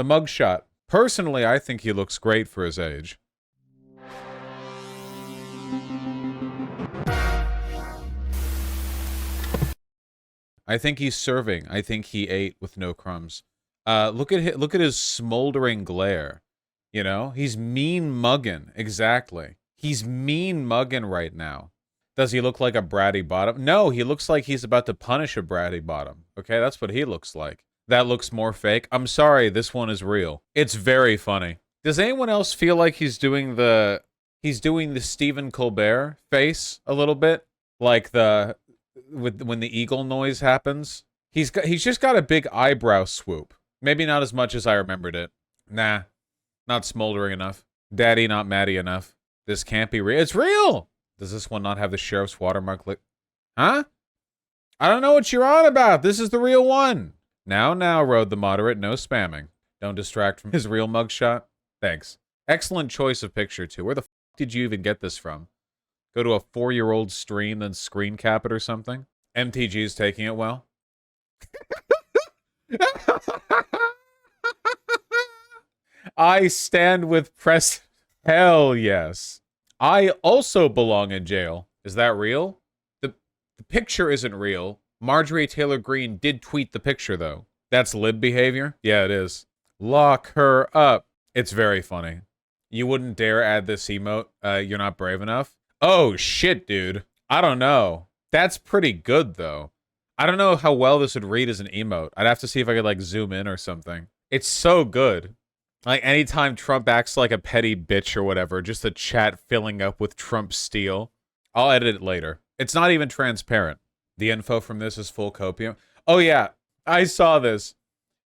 The mugshot. Personally, I think he looks great for his age. I think he's serving. I think he ate with no crumbs. Look at his smoldering glare. You know, he's mean mugging. Exactly. He's mean mugging right now. Does he look like a bratty bottom? No, he looks like he's about to punish a bratty bottom. Okay, that's what he looks like. That looks more fake. I'm sorry, this one is real. It's very funny. Does anyone else feel like he's doing the Stephen Colbert face a little bit? Like when the eagle noise happens? He's just got a big eyebrow swoop. Maybe not as much as I remembered it. Nah, not smoldering enough. Daddy not Maddie enough. This can't be real. It's real! Does this one not have the sheriff's watermark? Huh? I don't know what you're on about. This is the real one. Now, Road the Moderate. No spamming. Don't distract from his real mugshot. Thanks. Excellent choice of picture, too. Where the f*** did you even get this from? Go to a 4-year-old stream, then screen cap it or something? MTG's taking it well. I stand with press. Hell yes. I also belong in jail. Is that real? The picture isn't real. Marjorie Taylor Greene did tweet the picture, though. That's lib behavior? Yeah, it is. Lock her up. It's very funny. You wouldn't dare add this emote. You're not brave enough. Oh, shit, dude. I don't know. That's pretty good, though. I don't know how well this would read as an emote. I'd have to see if I could, like, zoom in or something. It's so good. Like, anytime Trump acts like a petty bitch or whatever, just the chat filling up with Trump steel. I'll edit it later. It's not even transparent. The info from this is full copium. Oh, yeah. I saw this.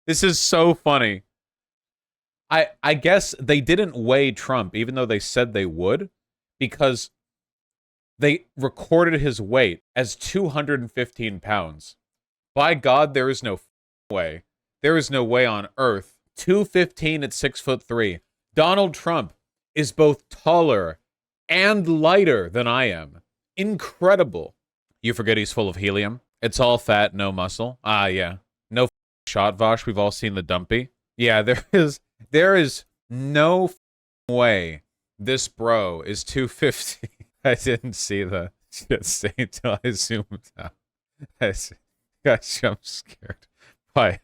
This is so funny. I guess they didn't weigh Trump, even though they said they would, because they recorded his weight as 215 pounds. By God, there is no way. There is no way on earth. 215 at 6'3". Donald Trump is both taller and lighter than I am. Incredible. You forget he's full of helium. It's all fat, no muscle. Ah, yeah. No shot, Vosh. We've all seen the dumpy. Yeah, there is no way this bro is 250. I didn't see the shit say until I zoomed out. I got jump scared by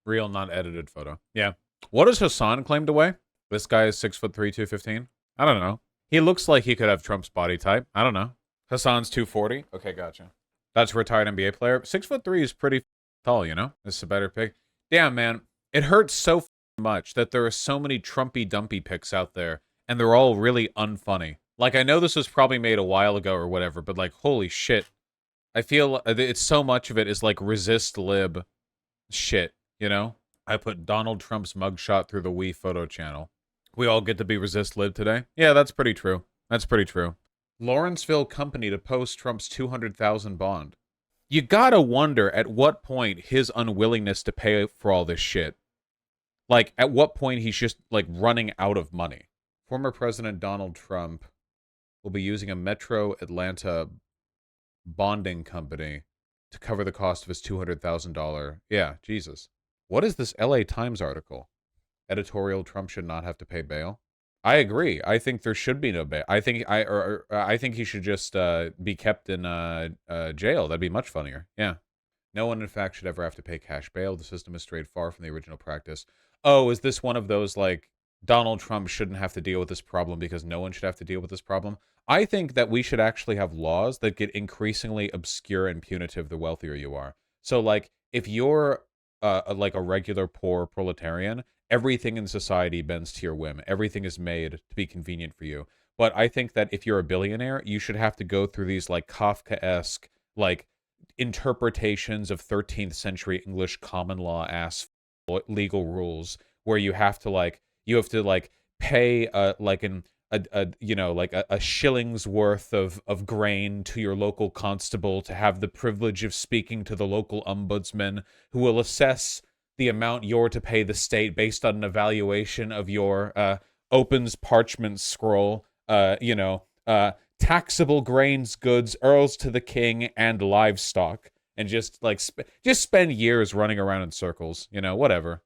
real non-edited photo. Yeah. What does Hassan claim to weigh? This guy is 6'3", 215. I don't know. He looks like he could have Trump's body type. I don't know. Hassan's 240. Okay, gotcha. That's a retired NBA player. 6'3" is pretty tall, you know? This is a better pick. Damn, man. It hurts so much that there are so many Trumpy dumpy pics out there, and they're all really unfunny. Like, I know this was probably made a while ago or whatever, but like, holy shit. I feel it's so much of it is like resist lib shit, you know? I put Donald Trump's mugshot through the Wii photo channel. We all get to be resist lib today? Yeah, that's pretty true. That's pretty true. Lawrenceville company to post Trump's $200,000 bond. You gotta wonder at what point his unwillingness to pay for all this shit. Like, at what point he's just, like, running out of money. Former President Donald Trump will be using a Metro Atlanta bonding company to cover the cost of his $200,000. Yeah, Jesus. What is this LA Times article? Editorial: Trump should not have to pay bail. I agree. I think there should be no bail. I think he should just be kept in jail. That'd be much funnier. Yeah. No one, in fact, should ever have to pay cash bail. The system is strayed far from the original practice. Oh, is this one of those, like, Donald Trump shouldn't have to deal with this problem because no one should have to deal with this problem? I think that we should actually have laws that get increasingly obscure and punitive the wealthier you are. So, like, if you're like a regular poor proletarian, everything in society bends to your whim. Everything is made to be convenient for you. But I think that if you're a billionaire, you should have to go through these, like, Kafkaesque, like, interpretations of 13th century English common law ass legal rules where you have to pay a shilling's worth of grain to your local constable to have the privilege of speaking to the local ombudsman who will assess the amount you're to pay the state based on an evaluation of your opens parchment scroll, taxable grains, goods, earls to the king, and livestock, and just spend years running around in circles, whatever.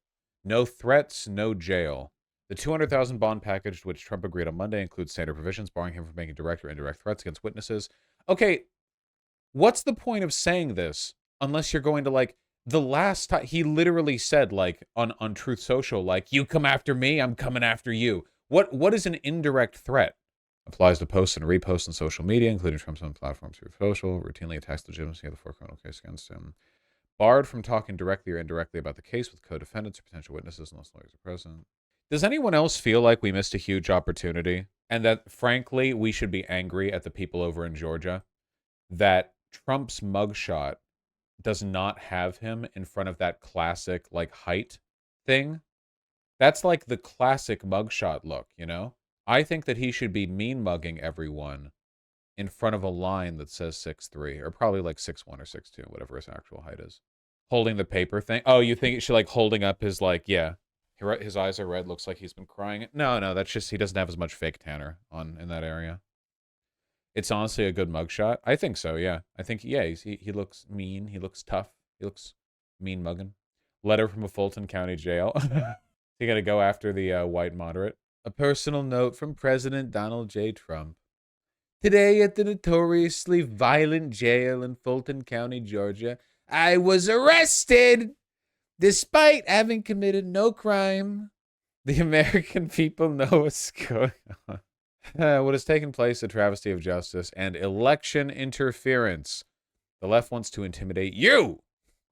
No threats, no jail. The 200,000 bond package, which Trump agreed on Monday, includes standard provisions barring him from making direct or indirect threats against witnesses. Okay, what's the point of saying this unless you're going to, like, the last time he literally said, like, on Truth Social, like, you come after me, I'm coming after you. What is an indirect threat? Applies to posts and reposts on social media, including Trump's own platform Truth Social, routinely attacks the legitimacy of the four criminal case against him. Barred from talking directly or indirectly about the case with co-defendants or potential witnesses unless lawyers are present. Does anyone else feel like we missed a huge opportunity? And that, frankly, we should be angry at the people over in Georgia? That Trump's mugshot does not have him in front of that classic, like, height thing? That's like the classic mugshot look, you know? I think that he should be mean mugging everyone in front of a line that says 6'3", or probably like 6'1" or 6'2", whatever his actual height is. Holding the paper thing. Oh, you think it should, like, holding up his, like, yeah. His eyes are red, looks like he's been crying. No, that's just he doesn't have as much fake tanner on in that area. It's honestly a good mugshot. I think so, yeah. I think, yeah, he looks mean. He looks tough. He looks mean mugging. Letter from a Fulton County jail. You gotta go after the white moderate. A personal note from President Donald J. Trump. Today at the notoriously violent jail in Fulton County, Georgia, I was arrested despite having committed no crime. The American people know what's going on. What has taken place, a travesty of justice and election interference. The left wants to intimidate you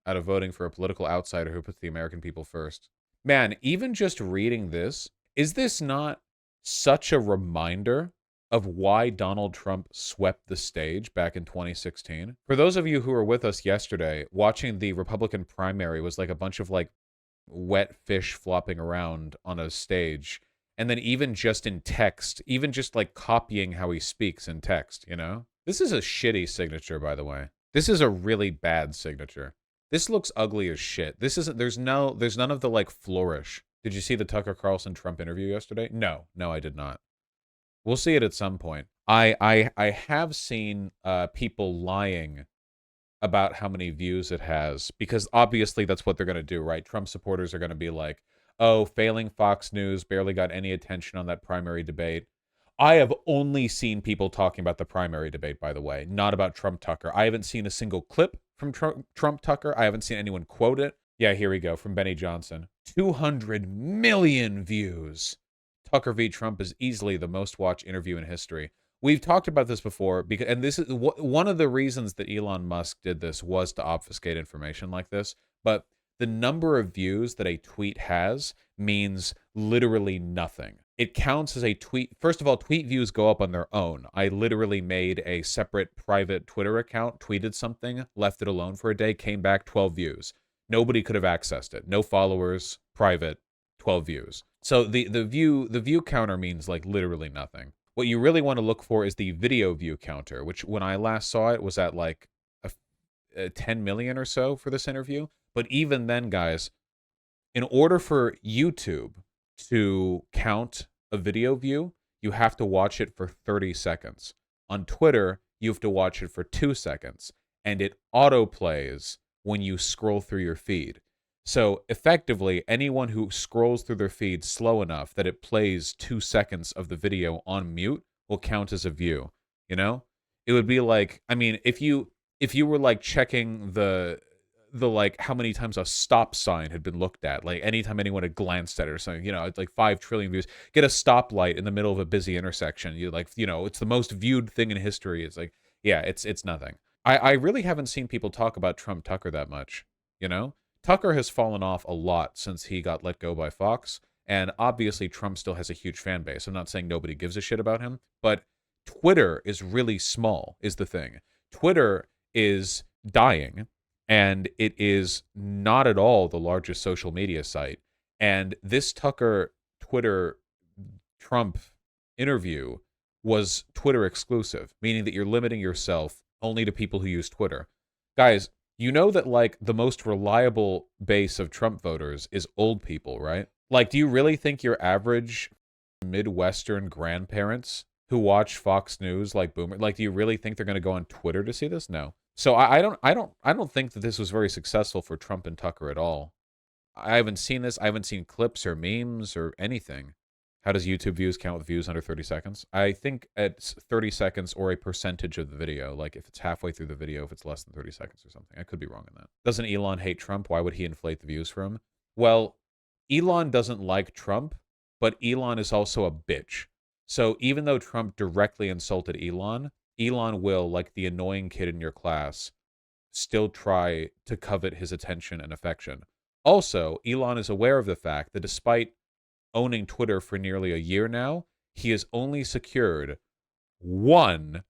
out of voting for a political outsider who puts the American people first. Man, even just reading this, is this not such a reminder of why Donald Trump swept the stage back in 2016? For those of you who were with us yesterday, watching the Republican primary was like a bunch of, like, wet fish flopping around on a stage. And then even just in text, even just, like, copying how he speaks in text, you know? This is a shitty signature, by the way. This is a really bad signature. This looks ugly as shit. This isn't, there's none of the, like, flourish. Did you see the Tucker Carlson Trump interview yesterday? No, I did not. We'll see it at some point. I have seen people lying about how many views it has, because obviously that's what they're going to do, right? Trump supporters are going to be like, oh, failing Fox News, barely got any attention on that primary debate. I have only seen people talking about the primary debate, by the way, not about Trump Tucker. I haven't seen a single clip from Trump Tucker. I haven't seen anyone quote it. Yeah, here we go, from Benny Johnson. 200 million views. Tucker v. Trump is easily the most watched interview in history. We've talked about this before, because, and this is one of the reasons that Elon Musk did this was to obfuscate information like this. But the number of views that a tweet has means literally nothing. It counts as a tweet. First of all, tweet views go up on their own. I literally made a separate private Twitter account, tweeted something, left it alone for a day, came back 12 views. Nobody could have accessed it. No followers, private, 12 views. So the view counter means, like, literally nothing. What you really want to look for is the video view counter, which when I last saw it was at like a 10 million or so for this interview. But even then, guys, in order for YouTube to count a video view, you have to watch it for 30 seconds. On Twitter, you have to watch it for 2 seconds. And it autoplays when you scroll through your feed. So effectively, anyone who scrolls through their feed slow enough that it plays 2 seconds of the video on mute will count as a view. You know, it would be like, I mean, if you were, like, checking the like how many times a stop sign had been looked at, like anytime anyone had glanced at it or something, you know, it's like 5 trillion views. Get a stoplight in the middle of a busy intersection. You, like, you know, it's the most viewed thing in history. It's like, yeah, it's nothing. I really haven't seen people talk about Trump Tucker that much, you know? Tucker has fallen off a lot since he got let go by Fox, and obviously Trump still has a huge fan base. I'm not saying nobody gives a shit about him, but Twitter is really small, is the thing. Twitter is dying, and it is not at all the largest social media site. And this Tucker Twitter Trump interview was Twitter exclusive, meaning that you're limiting yourself only to people who use Twitter. Guys, you know that, like, the most reliable base of Trump voters is old people, right? Like, do you really think your average Midwestern grandparents who watch Fox News, like boomer, like, do you really think they're going to go on Twitter to see this? No. So I don't think that this was very successful for Trump and Tucker at all. I haven't seen this. I haven't seen clips or memes or anything. How does YouTube views count with views under 30 seconds? I think it's 30 seconds or a percentage of the video. Like if it's halfway through the video, if it's less than 30 seconds or something. I could be wrong on that. Doesn't Elon hate Trump? Why would he inflate the views for him? Well, Elon doesn't like Trump, but Elon is also a bitch. So even though Trump directly insulted Elon, Elon will, like the annoying kid in your class, still try to covet his attention and affection. Also, Elon is aware of the fact that despite owning Twitter for nearly a year now, he has only secured one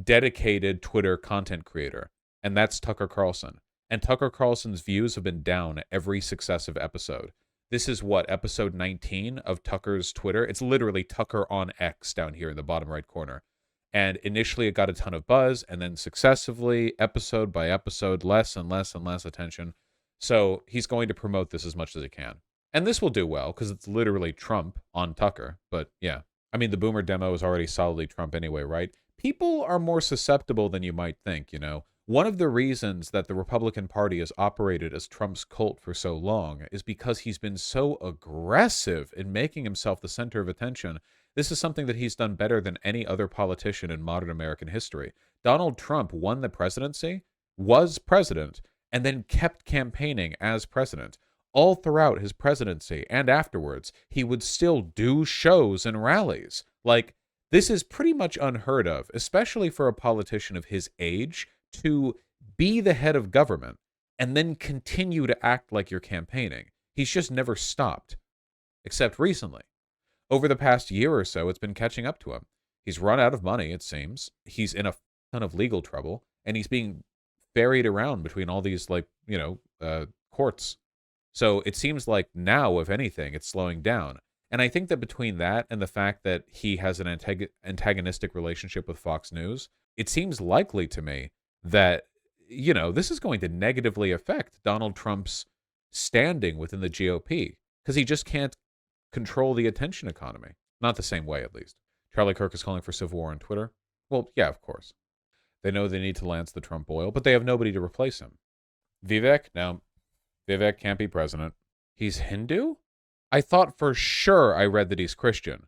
dedicated Twitter content creator, and that's Tucker Carlson. And Tucker Carlson's views have been down every successive episode. This is what, episode 19 of Tucker's Twitter? It's literally Tucker on X down here in the bottom right corner. And initially it got a ton of buzz, and then successively, episode by episode, less and less and less attention. So he's going to promote this as much as he can. And this will do well, because it's literally Trump on Tucker. But yeah, I mean, the Boomer demo is already solidly Trump anyway, right? People are more susceptible than you might think, you know? One of the reasons that the Republican Party has operated as Trump's cult for so long is because he's been so aggressive in making himself the center of attention. This is something that he's done better than any other politician in modern American history. Donald Trump won the presidency, was president, and then kept campaigning as president. All throughout his presidency and afterwards, he would still do shows and rallies. Like, this is pretty much unheard of, especially for a politician of his age, to be the head of government and then continue to act like you're campaigning. He's just never stopped, except recently. Over the past year or so, it's been catching up to him. He's run out of money, it seems. He's in a ton of legal trouble, and he's being ferried around between all these, like, courts. So it seems like now, if anything, it's slowing down. And I think that between that and the fact that he has an antagonistic relationship with Fox News, it seems likely to me that, this is going to negatively affect Donald Trump's standing within the GOP, because he just can't control the attention economy. Not the same way, at least. Charlie Kirk is calling for civil war on Twitter. Well, yeah, of course. They know they need to lance the Trump oil, but they have nobody to replace him. Vivek? No. Vivek can't be president. He's Hindu? I thought for sure I read that he's Christian.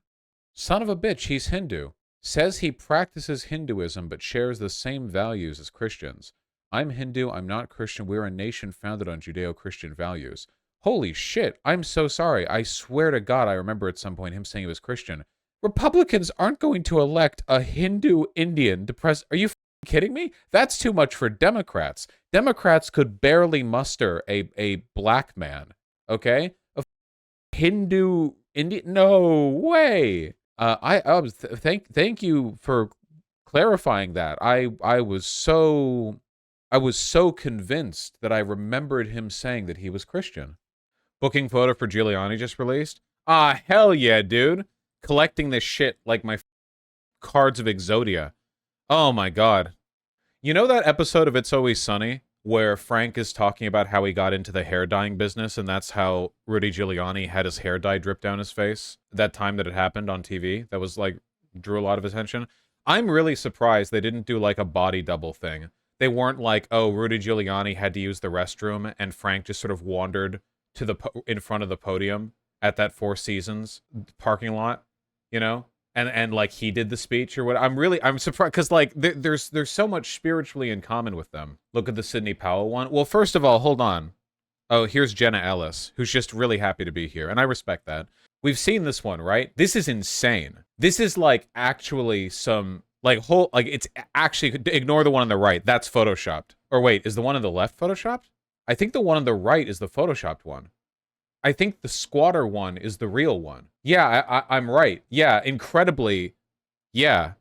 Son of a bitch, he's Hindu. Says he practices Hinduism but shares the same values as Christians. I'm Hindu, I'm not Christian. We're a nation founded on Judeo-Christian values. Holy shit, I'm so sorry. I swear to God I remember at some point him saying he was Christian. Republicans aren't going to elect a Hindu Indian to pres- Are you kidding me? That's too much for Democrats. Democrats could barely muster a black man, okay? A Hindu Indian? No way. Thank you for clarifying that. I was so convinced that I remembered him saying that he was Christian. Booking photo for Giuliani just released. Ah, hell yeah, dude. Collecting this shit like my cards of Exodia. Oh my God. You know that episode of It's Always Sunny where Frank is talking about how he got into the hair dyeing business, and that's how Rudy Giuliani had his hair dye drip down his face that time that it happened on TV? That was like, drew a lot of attention. I'm really surprised they didn't do like a body double thing. They weren't like, oh, Rudy Giuliani had to use the restroom and Frank just sort of wandered to in front of the podium at that Four Seasons parking lot, and like he did the speech or what. I'm surprised because like there's so much spiritually in common with them. Look at the Sidney Powell one. Well, first of all, hold on. Oh, here's Jenna Ellis, who's just really happy to be here, and I respect that. We've seen this one, right? This is insane. This is like actually some it's actually, ignore the one on the right. That's photoshopped. Or wait, is the one on the left photoshopped? I think the one on the right is the photoshopped one. I think the squatter one is the real one. Yeah, I'm right. Yeah, incredibly. Yeah.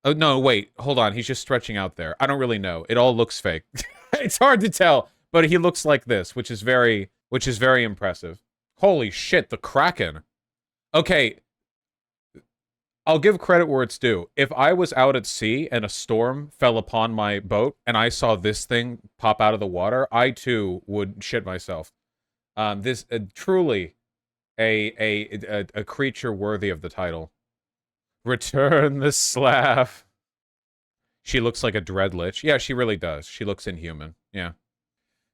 Oh, no, wait. Hold on. He's just stretching out there. I don't really know. It all looks fake. It's hard to tell, but he looks like this, which is very impressive. Holy shit, the Kraken. Okay. I'll give credit where it's due. If I was out at sea and a storm fell upon my boat and I saw this thing pop out of the water, I too would shit myself. This truly a creature worthy of the title. Return the Slav. She looks like a dread lich. Yeah, she really does. She looks inhuman. Yeah.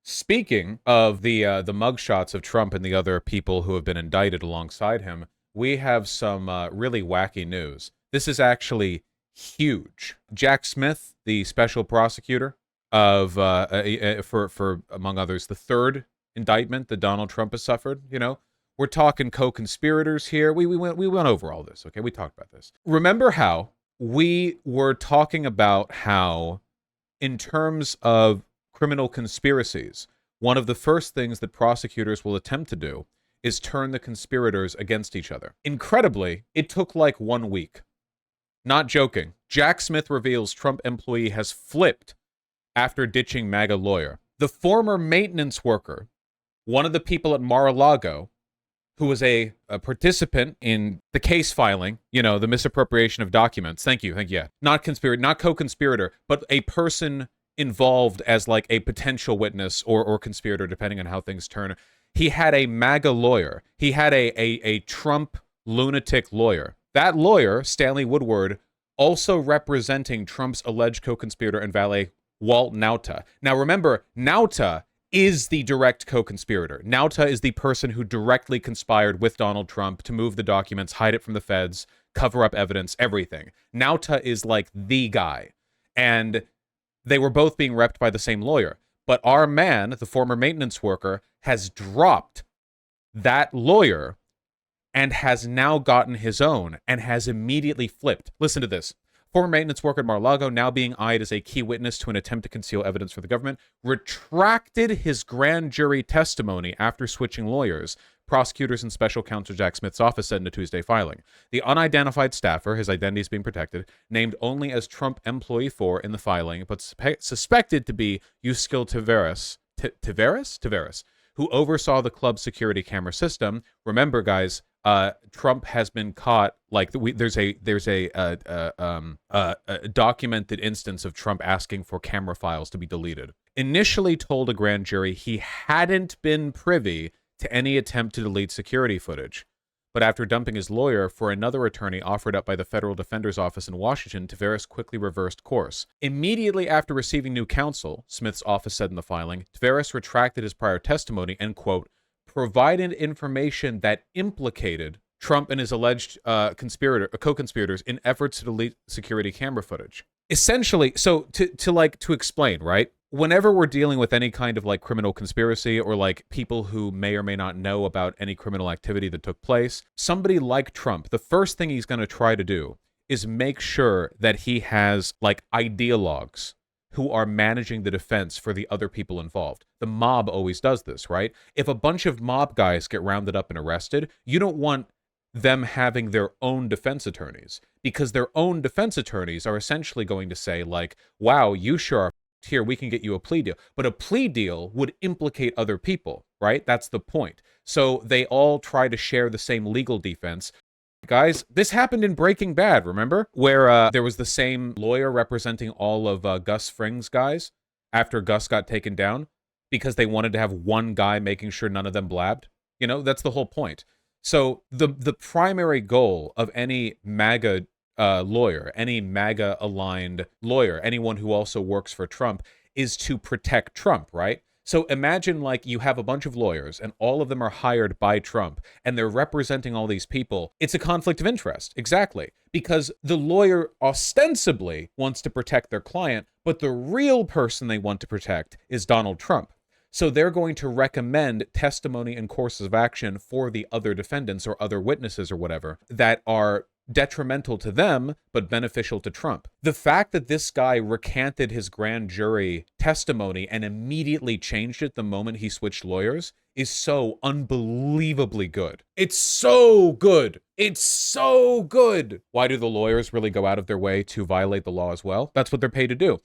Speaking of the mugshots of Trump and the other people who have been indicted alongside him, we have some really wacky news. This is actually huge. Jack Smith, the special prosecutor of for among others the third indictment that Donald Trump has suffered. You know, we're talking co-conspirators here. We went over all this. Okay, we talked about this. Remember how we were talking about how, in terms of criminal conspiracies, one of the first things that prosecutors will attempt to do is turn the conspirators against each other. Incredibly, it took like 1 week. Not joking. Jack Smith reveals Trump employee has flipped after ditching MAGA lawyer. The former maintenance worker, one of the people at Mar-a-Lago, who was a participant in the case filing, you know, the misappropriation of documents. Thank you. Yeah. Not co-conspirator, but a person involved as like a potential witness or conspirator, depending on how things turn. He had a MAGA lawyer. He had a Trump lunatic lawyer. That lawyer, Stanley Woodward, also representing Trump's alleged co-conspirator and valet, Walt Nauta. Now remember, Nauta is the direct co-conspirator. Nauta is the person who directly conspired with Donald Trump to move the documents, hide it from the feds, cover up evidence, everything. Nauta is like the guy. And they were both being repped by the same lawyer. But our man, the former maintenance worker, has dropped that lawyer and has now gotten his own and has immediately flipped. Listen to this. Former maintenance worker at Mar-a-Lago, now being eyed as a key witness to an attempt to conceal evidence from the government, retracted his grand jury testimony after switching lawyers, prosecutors and special counsel Jack Smith's office said in a Tuesday filing. The unidentified staffer, his identity is being protected, named only as Trump employee 4 in the filing, but suspected to be Yuscil Taveras, who oversaw the club's security camera system. Remember, guys, Trump has been caught. Like there's a documented instance of Trump asking for camera files to be deleted. Initially told a grand jury he hadn't been privy to any attempt to delete security footage. But after dumping his lawyer for another attorney offered up by the Federal Defender's Office in Washington, Taveras quickly reversed course. Immediately after receiving new counsel, Smith's office said in the filing, Taveras retracted his prior testimony and, quote, provided information that implicated Trump and his alleged co-conspirators in efforts to delete security camera footage. Essentially, so to explain, right? Whenever we're dealing with any kind of like criminal conspiracy or like people who may or may not know about any criminal activity that took place, somebody like Trump, the first thing he's going to try to do is make sure that he has like ideologues who are managing the defense for the other people involved. The mob always does this, right? If a bunch of mob guys get rounded up and arrested, you don't want them having their own defense attorneys, because their own defense attorneys are essentially going to say like, wow, you sure are here, we can get you a plea deal. But a plea deal would implicate other people, right? That's the point. So they all try to share the same legal defense. Guys, this happened in Breaking Bad, remember? Where there was the same lawyer representing all of Gus Fring's guys after Gus got taken down because they wanted to have one guy making sure none of them blabbed. You know, that's the whole point. So the primary goal of any MAGA lawyer, any MAGA-aligned lawyer, anyone who also works for Trump, is to protect Trump, right? So imagine like you have a bunch of lawyers and all of them are hired by Trump and they're representing all these people. It's a conflict of interest. Exactly. Because the lawyer ostensibly wants to protect their client, but the real person they want to protect is Donald Trump. So they're going to recommend testimony and courses of action for the other defendants or other witnesses or whatever that are detrimental to them, but beneficial to Trump. The fact that this guy recanted his grand jury testimony and immediately changed it the moment he switched lawyers is so unbelievably good. It's so good. It's so good. Why do the lawyers really go out of their way to violate the law as well? That's what they're paid to do.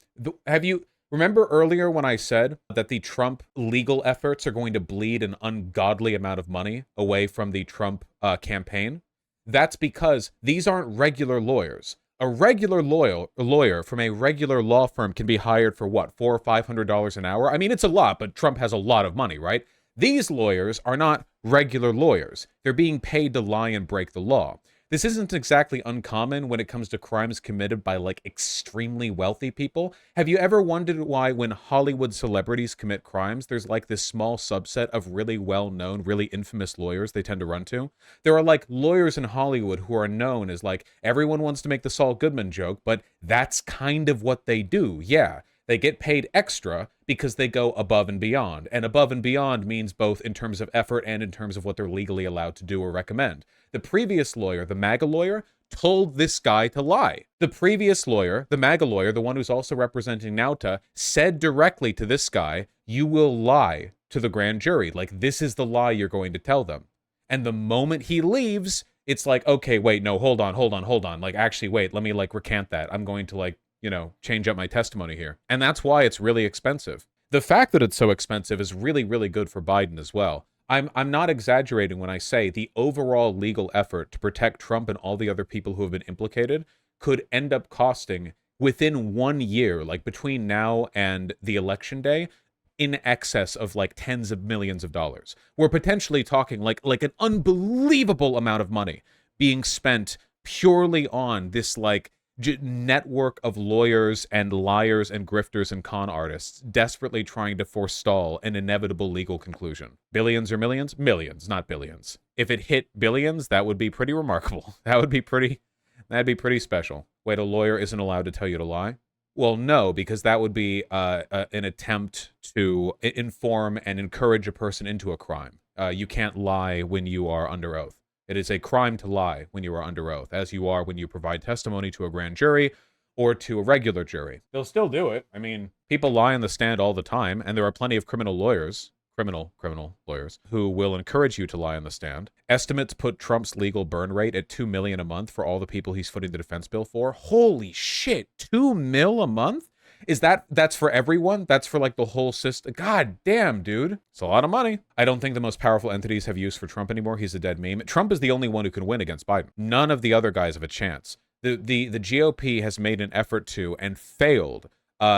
Remember earlier when I said that the Trump legal efforts are going to bleed an ungodly amount of money away from the Trump campaign? That's because these aren't regular lawyers. A regular lawyer from a regular law firm can be hired for what, $400 or $500 an hour? I mean, it's a lot, but Trump has a lot of money, right? These lawyers are not regular lawyers. They're being paid to lie and break the law. This isn't exactly uncommon when it comes to crimes committed by, like, extremely wealthy people. Have you ever wondered why when Hollywood celebrities commit crimes, there's, like, this small subset of really well-known, really infamous lawyers they tend to run to? There are, like, lawyers in Hollywood who are known as, like, everyone wants to make the Saul Goodman joke, but that's kind of what they do, yeah. They get paid extra because they go above and beyond. And above and beyond means both in terms of effort and in terms of what they're legally allowed to do or recommend. The previous lawyer, the MAGA lawyer, told this guy to lie. The previous lawyer, the MAGA lawyer, the one who's also representing Nauta, said directly to this guy, you will lie to the grand jury. Like, this is the lie you're going to tell them. And the moment he leaves, it's like, okay, wait, no, hold on. Like, actually, wait, let me, like, recant that. I'm going to, like, you know, change up my testimony here. And that's why it's really expensive. The fact that it's so expensive is really, really good for Biden as well. I'm not exaggerating when I say the overall legal effort to protect Trump and all the other people who have been implicated could end up costing, within 1 year, like between now and the election day, in excess of like tens of millions of dollars. We're potentially talking like an unbelievable amount of money being spent purely on this like network of lawyers and liars and grifters and con artists desperately trying to forestall an inevitable legal conclusion. Billions or millions? Millions, not billions. If it hit billions, that would be pretty remarkable. That'd be pretty special. Wait, a lawyer isn't allowed to tell you to lie? Well, no, because that would be an attempt to inform and encourage a person into a crime. You can't lie when you are under oath. It is a crime to lie when you are under oath, as you are when you provide testimony to a grand jury or to a regular jury. They'll still do it. I mean, people lie on the stand all the time, and there are plenty of criminal lawyers, who will encourage you to lie on the stand. Estimates put Trump's legal burn rate at $2 million a month for all the people he's footing the defense bill for. Holy shit, $2 million a month? That's for everyone? That's for like the whole system? God damn, dude. It's a lot of money. I don't think the most powerful entities have use for Trump anymore. He's a dead meme. Trump is the only one who can win against Biden. None of the other guys have a chance. The GOP has made an effort to and failed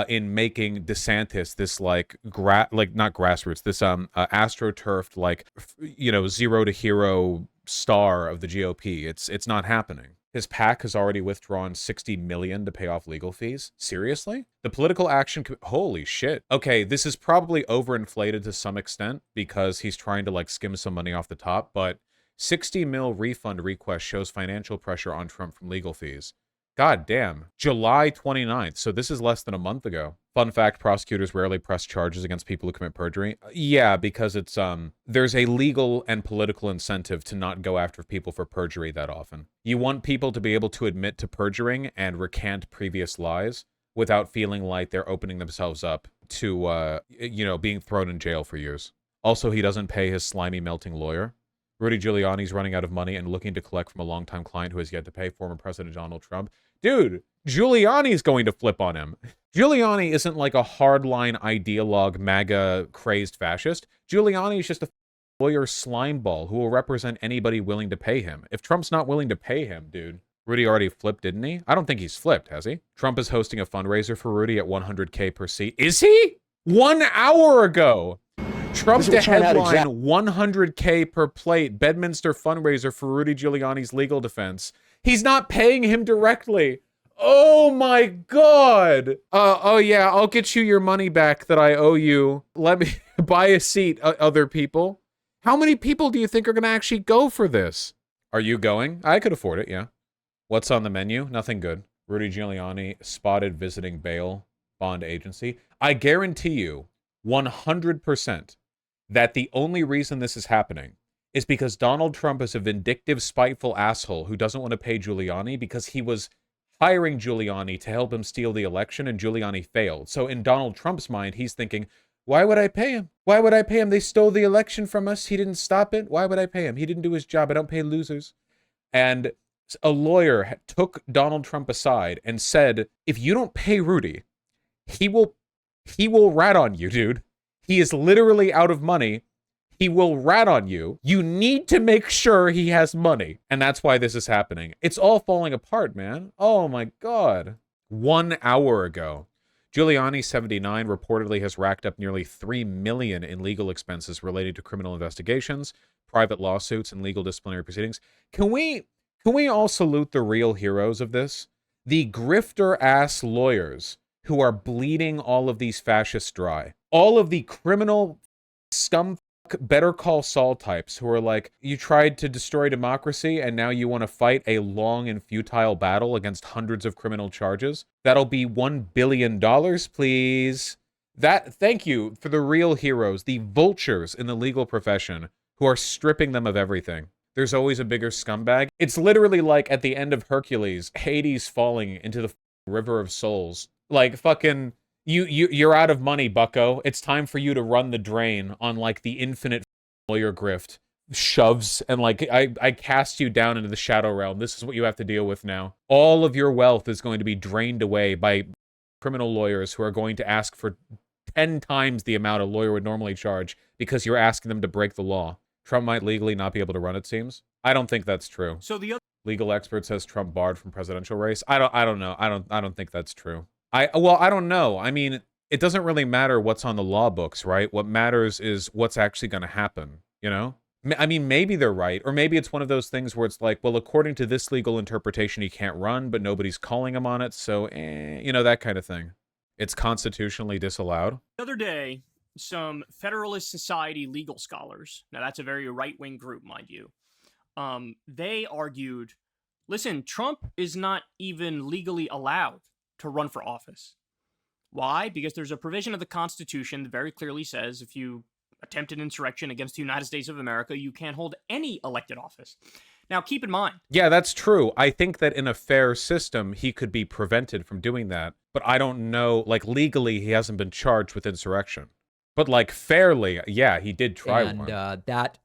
in making DeSantis this like not grassroots, this astroturfed like zero to hero star of the GOP. It's not happening. His PAC has already withdrawn $60 million to pay off legal fees. Seriously? The political action... Holy shit. Okay, this is probably overinflated to some extent because he's trying to, like, skim some money off the top, but $60 million refund request shows financial pressure on Trump from legal fees. God damn. July 29th, so this is less than a month ago. Fun fact, prosecutors rarely press charges against people who commit perjury. Yeah, because it's, there's a legal and political incentive to not go after people for perjury that often. You want people to be able to admit to perjuring and recant previous lies without feeling like they're opening themselves up to, being thrown in jail for years. Also, he doesn't pay his slimy, melting lawyer. Rudy Giuliani's running out of money and looking to collect from a longtime client who has yet to pay former President Donald Trump. Dude, Giuliani's going to flip on him. Giuliani isn't like a hardline ideologue, MAGA crazed fascist. Giuliani is just a lawyer slimeball who will represent anybody willing to pay him. If Trump's not willing to pay him, dude. Rudy already flipped, didn't he? I don't think he's flipped, has he? Trump is hosting a fundraiser for Rudy at $100K per seat. Is he? 1 hour ago. Trump to headline $100K per plate Bedminster fundraiser for Rudy Giuliani's legal defense. He's not paying him directly. Oh my God. Oh yeah, I'll get you your money back that I owe you. Let me buy a seat, other people. How many people do you think are going to actually go for this? Are you going? I could afford it, yeah. What's on the menu? Nothing good. Rudy Giuliani spotted visiting bail bond agency. I guarantee you 100% that the only reason this is happening is because Donald Trump is a vindictive, spiteful asshole who doesn't want to pay Giuliani because he was hiring Giuliani to help him steal the election and Giuliani failed. So in Donald Trump's mind, he's thinking, why would I pay him? Why would I pay him? They stole the election from us. He didn't stop it. Why would I pay him? He didn't do his job. I don't pay losers. And a lawyer took Donald Trump aside and said, if you don't pay Rudy, he will rat on you, dude. He is literally out of money. He will rat on you. You need to make sure he has money. And that's why this is happening. It's all falling apart, man. Oh my God. 1 hour ago. Giuliani, 79, reportedly has racked up nearly $3 million in legal expenses related to criminal investigations, private lawsuits, and legal disciplinary proceedings. Can we Can we all salute the real heroes of this? The grifter-ass lawyers who are bleeding all of these fascists dry. All of the criminal scum Better Call Saul types who are like, you tried to destroy democracy and now you want to fight a long and futile battle against hundreds of criminal charges. That'll be $1 billion, please. Thank you for the real heroes, the vultures in the legal profession who are stripping them of everything. There's always a bigger scumbag. It's literally like at the end of Hercules, Hades falling into the river of souls. Like fucking... You're out of money, bucko. It's time for you to run the drain on, like, the infinite lawyer grift. Shoves, and, like, I cast you down into the shadow realm. This is what you have to deal with now. All of your wealth is going to be drained away by criminal lawyers who are going to ask for 10 times the amount a lawyer would normally charge because you're asking them to break the law. Trump might legally not be able to run, it seems. I don't think that's true. So the other legal expert says Trump barred from presidential race. I don't know. I don't think that's true. I don't know. I mean, it doesn't really matter what's on the law books, right? What matters is what's actually going to happen, you know? I mean, maybe they're right, or maybe it's one of those things where it's like, well, according to this legal interpretation, he can't run, but nobody's calling him on it, so, you know, that kind of thing. It's constitutionally disallowed. The other day, some Federalist Society legal scholars, now that's a very right-wing group, mind you, they argued, listen, Trump is not even legally allowed to run for office. Why? Because there's a provision of the Constitution that very clearly says if you attempt an insurrection against the United States of America, you can't hold any elected office. Now, keep in mind. Yeah, that's true. I think that in a fair system, he could be prevented from doing that. But I don't know, like, legally, he hasn't been charged with insurrection. But, like, fairly, yeah, he did try one. And that